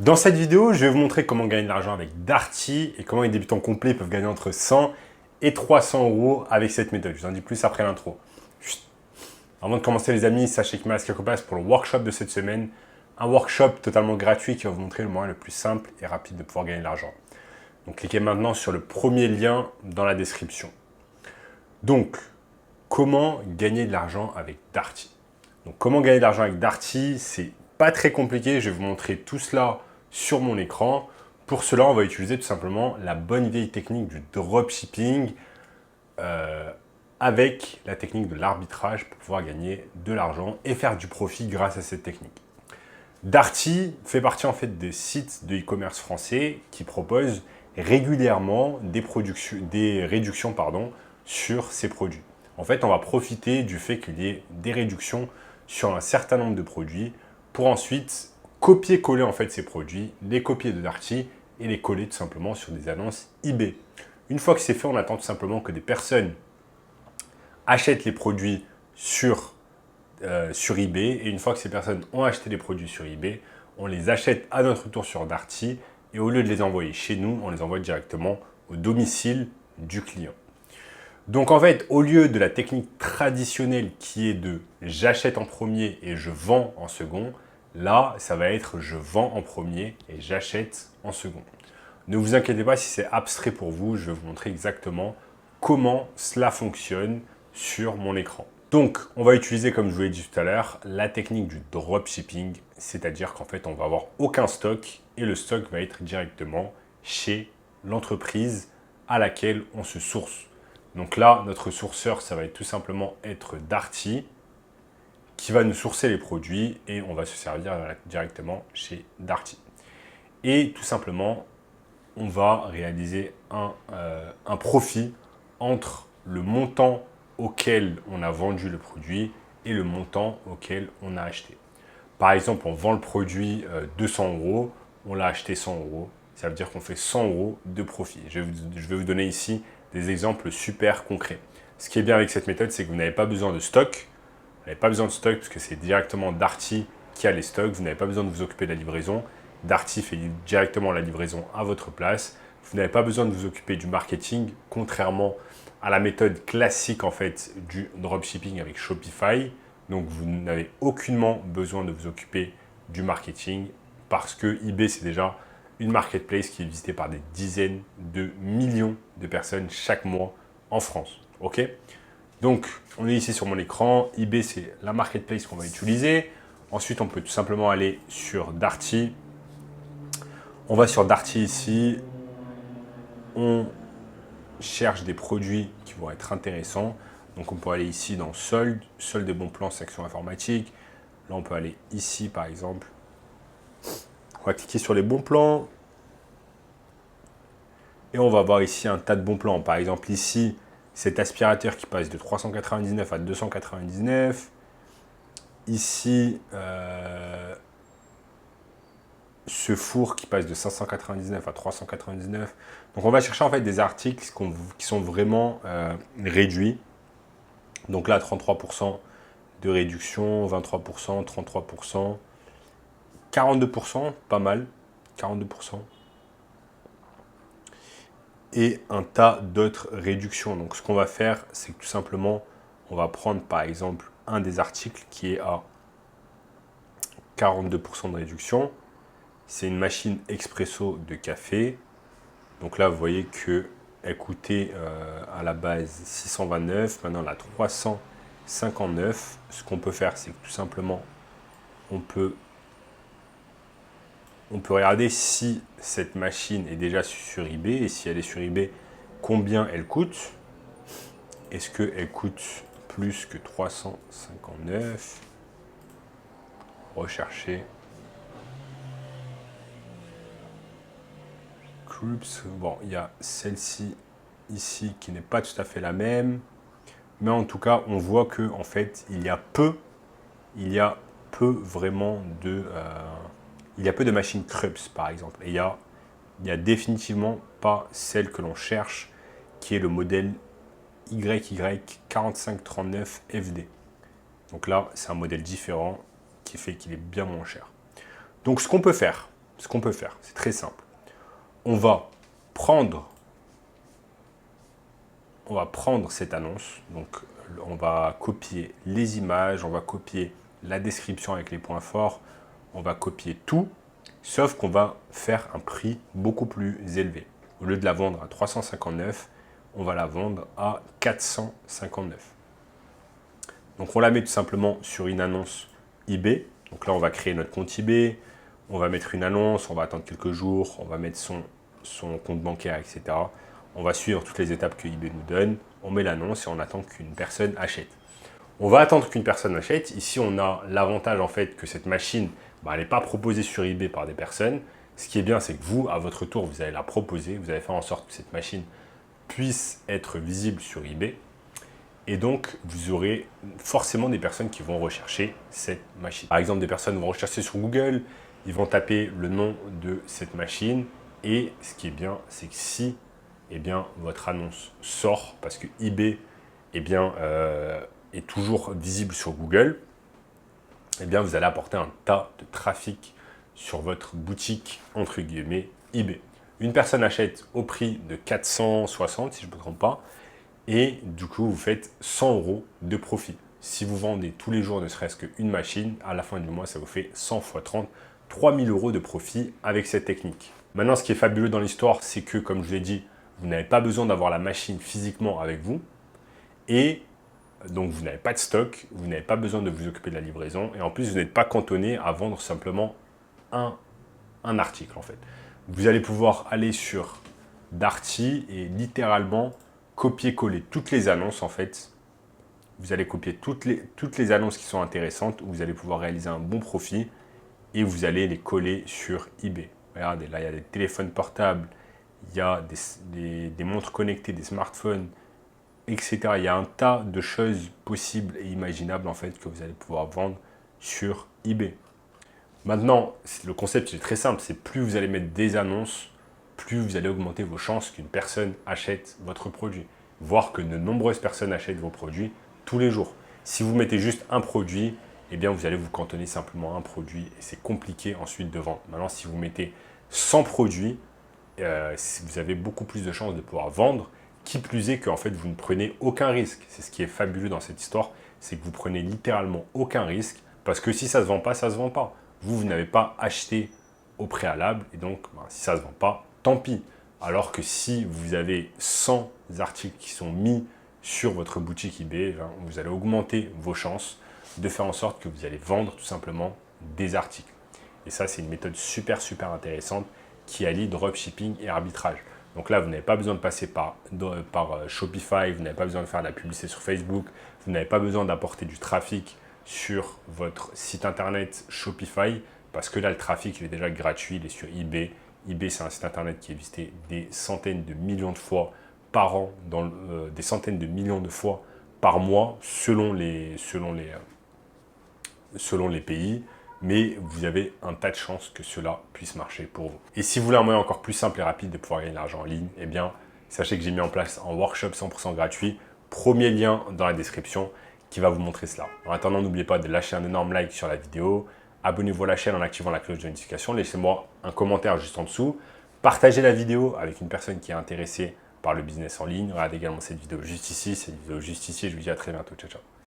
Dans cette vidéo, je vais vous montrer comment gagner de l'argent avec Darty et comment les débutants complets peuvent gagner entre 100 et 300 € avec cette méthode. Je vous en dis plus après l'intro. Avant de commencer les amis, sachez qu'il me reste quelques places pour le workshop de cette semaine. Un workshop totalement gratuit qui va vous montrer le moyen le plus simple et rapide de pouvoir gagner de l'argent. Donc cliquez maintenant sur le premier lien dans la description. Donc, comment gagner de l'argent avec Darty? Donc comment gagner de l'argent avec Darty? C'est pas très compliqué, je vais vous montrer tout cela sur mon écran. Pour cela, on va utiliser tout simplement la bonne vieille technique du dropshipping avec la technique de l'arbitrage pour pouvoir gagner de l'argent et faire du profit grâce à cette technique. Darty fait partie en fait des sites de e-commerce français qui proposent régulièrement des réductions sur ces produits. En fait, on va profiter du fait qu'il y ait des réductions sur un certain nombre de produits pour ensuite copier-coller en fait ces produits, les copier de Darty et les coller tout simplement sur des annonces eBay. Une fois que c'est fait, on attend tout simplement que des personnes achètent les produits sur eBay et une fois que ces personnes ont acheté les produits sur eBay, on les achète à notre tour sur Darty et au lieu de les envoyer chez nous, on les envoie directement au domicile du client. Donc en fait, au lieu de la technique traditionnelle qui est de j'achète en premier et je vends en second, là, ça va être je vends en premier et j'achète en second. Ne vous inquiétez pas si c'est abstrait pour vous, je vais vous montrer exactement comment cela fonctionne sur mon écran. Donc, on va utiliser, comme je vous l'ai dit tout à l'heure, la technique du dropshipping, c'est-à-dire qu'en fait, on va avoir aucun stock et le stock va être directement chez l'entreprise à laquelle on se source. Donc là, notre sourceur, ça va être tout simplement être Darty qui va nous sourcer les produits et on va se servir directement chez Darty. Et tout simplement, on va réaliser un profit entre le montant auquel on a vendu le produit et le montant auquel on a acheté. Par exemple, on vend le produit 200 €, on l'a acheté 100 €, ça veut dire qu'on fait 100 € de profit. Je vais vous donner ici des exemples super concrets. Ce qui est bien avec cette méthode, c'est que vous n'avez pas besoin de stock. Vous n'avez pas besoin de stock parce que c'est directement Darty qui a les stocks. Vous n'avez pas besoin de vous occuper de la livraison. Darty fait directement la livraison à votre place. Vous n'avez pas besoin de vous occuper du marketing, contrairement à la méthode classique en fait du dropshipping avec Shopify. Donc vous n'avez aucunement besoin de vous occuper du marketing parce que eBay c'est déjà une marketplace qui est visitée par des dizaines de millions de personnes chaque mois en France. Ok? Donc on est ici sur mon écran. eBay c'est la marketplace qu'on va utiliser. Ensuite on peut tout simplement aller sur Darty. On va sur Darty ici. On cherche des produits qui vont être intéressants. Donc on peut aller ici dans solde, solde des bons plans, section informatique. Là on peut aller ici par exemple. On va cliquer sur les bons plans. Et on va voir ici un tas de bons plans. Par exemple ici, cet aspirateur qui passe de 399 à 299. Ici, ce four qui passe de 599 à 399. Donc on va chercher en fait des articles qui sont vraiment réduits. Donc là, 33% de réduction, 23%, 33%, 42%, pas mal, 42%. Et un tas d'autres réductions. Donc ce qu'on va faire, c'est que tout simplement, on va prendre par exemple un des articles qui est à 42% de réduction. C'est une machine expresso de café. Donc là, vous voyez qu'elle coûtait à la base 629, maintenant elle a 359. Ce qu'on peut faire, c'est que tout simplement, on peut regarder si cette machine est déjà sur eBay et si elle est sur eBay, combien elle coûte. Est-ce qu'elle coûte plus que 359? Rechercher. Bon, il y a celle-ci ici qui n'est pas tout à fait la même. Mais en tout cas, on voit que en fait, il y a peu vraiment de... il y a peu de machines Krups, par exemple. Et il y a définitivement pas celle que l'on cherche, qui est le modèle YY4539 FD. Donc là, c'est un modèle différent qui fait qu'il est bien moins cher. Donc ce qu'on peut faire, ce qu'on peut faire, c'est très simple. On va prendre cette annonce, donc on va copier les images, on va copier la description avec les points forts, on va copier tout, sauf qu'on va faire un prix beaucoup plus élevé. Au lieu de la vendre à 359, on va la vendre à 459. Donc on la met tout simplement sur une annonce eBay. Donc là, on va créer notre compte eBay, on va mettre une annonce, on va attendre quelques jours, on va mettre son compte bancaire, etc. On va suivre toutes les étapes que eBay nous donne, on met l'annonce et on attend qu'une personne achète. On va attendre qu'une personne achète. Ici, on a l'avantage en fait que cette machine, elle n'est pas proposée sur eBay par des personnes. Ce qui est bien, c'est que vous, à votre tour, vous allez la proposer, vous allez faire en sorte que cette machine puisse être visible sur eBay. Et donc, vous aurez forcément des personnes qui vont rechercher cette machine. Par exemple, des personnes vont rechercher sur Google, ils vont taper le nom de cette machine. Et ce qui est bien, c'est que si votre annonce sort, parce que eBay est toujours visible sur Google, vous allez apporter un tas de trafic sur votre boutique, entre guillemets, eBay. Une personne achète au prix de 460, si je ne me trompe pas, et du coup, vous faites 100 € de profit. Si vous vendez tous les jours ne serait-ce qu'une machine, à la fin du mois, ça vous fait 100 x 30, 3000 € de profit avec cette technique. Maintenant, ce qui est fabuleux dans l'histoire, c'est que, comme je vous l'ai dit, vous n'avez pas besoin d'avoir la machine physiquement avec vous. Et donc, vous n'avez pas de stock, vous n'avez pas besoin de vous occuper de la livraison. Et en plus, vous n'êtes pas cantonné à vendre simplement un article, en fait. Vous allez pouvoir aller sur Darty et littéralement copier-coller toutes les annonces, en fait. Vous allez copier toutes les annonces qui sont intéressantes, où vous allez pouvoir réaliser un bon profit et vous allez les coller sur eBay. Regardez, là, il y a des téléphones portables, il y a des montres connectées, des smartphones, etc. Il y a un tas de choses possibles et imaginables en fait que vous allez pouvoir vendre sur eBay. Maintenant, le concept est très simple, c'est plus vous allez mettre des annonces, plus vous allez augmenter vos chances qu'une personne achète votre produit. Voire que de nombreuses personnes achètent vos produits tous les jours. Si vous mettez juste un produit, vous allez vous cantonner simplement à un produit et c'est compliqué ensuite de vendre. Maintenant, si vous mettez 100 produits, vous avez beaucoup plus de chances de pouvoir vendre. Qui plus est qu'en fait, vous ne prenez aucun risque. C'est ce qui est fabuleux dans cette histoire, c'est que vous prenez littéralement aucun risque parce que si ça ne se vend pas, ça ne se vend pas. Vous n'avez pas acheté au préalable et donc si ça ne se vend pas, tant pis. Alors que si vous avez 100 articles qui sont mis sur votre boutique eBay, vous allez augmenter vos chances de faire en sorte que vous allez vendre tout simplement des articles. Et ça, c'est une méthode super intéressante qui allie dropshipping et arbitrage. Donc là, vous n'avez pas besoin de passer par Shopify, vous n'avez pas besoin de faire de la publicité sur Facebook, vous n'avez pas besoin d'apporter du trafic sur votre site internet Shopify, parce que là, le trafic il est déjà gratuit, il est sur eBay. eBay, c'est un site internet qui est visité des centaines de millions de fois par an, des centaines de millions de fois par mois, selon les pays. Mais vous avez un tas de chances que cela puisse marcher pour vous. Et si vous voulez un moyen encore plus simple et rapide de pouvoir gagner de l'argent en ligne, sachez que j'ai mis en place un workshop 100% gratuit. Premier lien dans la description qui va vous montrer cela. En attendant, n'oubliez pas de lâcher un énorme like sur la vidéo. Abonnez-vous à la chaîne en activant la cloche de notification. Laissez-moi un commentaire juste en dessous. Partagez la vidéo avec une personne qui est intéressée par le business en ligne. Regardez également cette vidéo juste ici. Cette vidéo juste ici. Je vous dis à très bientôt. Ciao, ciao.